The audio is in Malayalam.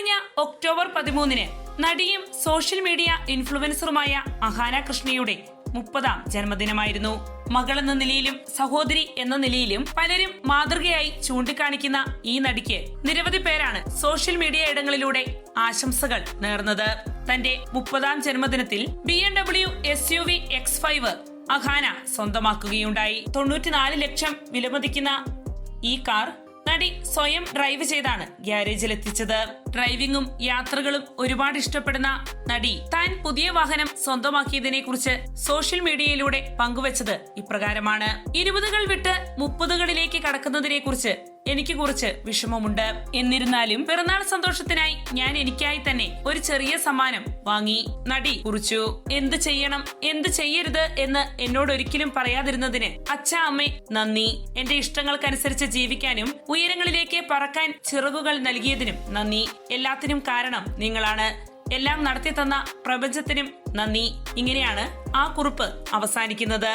ഇക്കഴിഞ്ഞ ഒക്ടോബർ 13 നടിയും സോഷ്യൽ മീഡിയ ഇൻഫ്ലുവൻസറുമായ അഹാന കൃഷ്ണയുടെ 30ാം ജന്മദിനമായിരുന്നു. മകളെന്ന നിലയിലും സഹോദരി എന്ന നിലയിലും പലരും മാതൃകയായി ചൂണ്ടിക്കാണിക്കുന്ന ഈ നടിക്ക് നിരവധി പേരാണ് സോഷ്യൽ മീഡിയ ഇടങ്ങളിലൂടെ ആശംസകൾ നേർന്നത്. തന്റെ 30ാം ജന്മദിനത്തിൽ BMW SUV X5 അഹാന സ്വന്തമാക്കുകയുണ്ടായി. 94 ലക്ഷം വിലമതിക്കുന്ന ഈ കാർ നടി സ്വയം ഡ്രൈവ് ചെയ്താണ് ഗ്യാരേജിൽ എത്തിച്ചത്. ഡ്രൈവിംഗും യാത്രകളും ഒരുപാട് ഇഷ്ടപ്പെടുന്ന നടി താൻ പുതിയ വാഹനം സ്വന്തമാക്കിയതിനെ കുറിച്ച് സോഷ്യൽ മീഡിയയിലൂടെ പങ്കുവച്ചത് ഇപ്രകാരമാണ്. 20കൾ വിട്ട് 30കളിലേക്ക് കടക്കുന്നതിനെ കുറിച്ച് എനിക്ക് കുറച്ച് വിഷമമുണ്ട്. എന്നിരുന്നാലും പിറന്നാൾ സന്തോഷത്തിനായി ഞാൻ എനിക്കായി തന്നെ ഒരു ചെറിയ സമ്മാനം വാങ്ങി, നടി കുറിച്ചു. എന്ത് ചെയ്യണം എന്ത് ചെയ്യരുത് എന്ന് എന്നോട് ഒരിക്കലും പറയാതിരുന്നതിന് അച്ഛാ അമ്മേ നന്ദി. എന്റെ ഇഷ്ടങ്ങൾക്കനുസരിച്ച് ജീവിക്കാനും ഉയരങ്ങളിലേക്ക് പറക്കാൻ ചിറകുകൾ നൽകിയതിനും നന്ദി. എല്ലാത്തിനും കാരണം നിങ്ങളാണ്. എല്ലാം നടത്തി തന്ന പ്രപഞ്ചത്തിനും നന്ദി. ഇങ്ങനെയാണ് ആ കുറിപ്പ് അവസാനിക്കുന്നത്.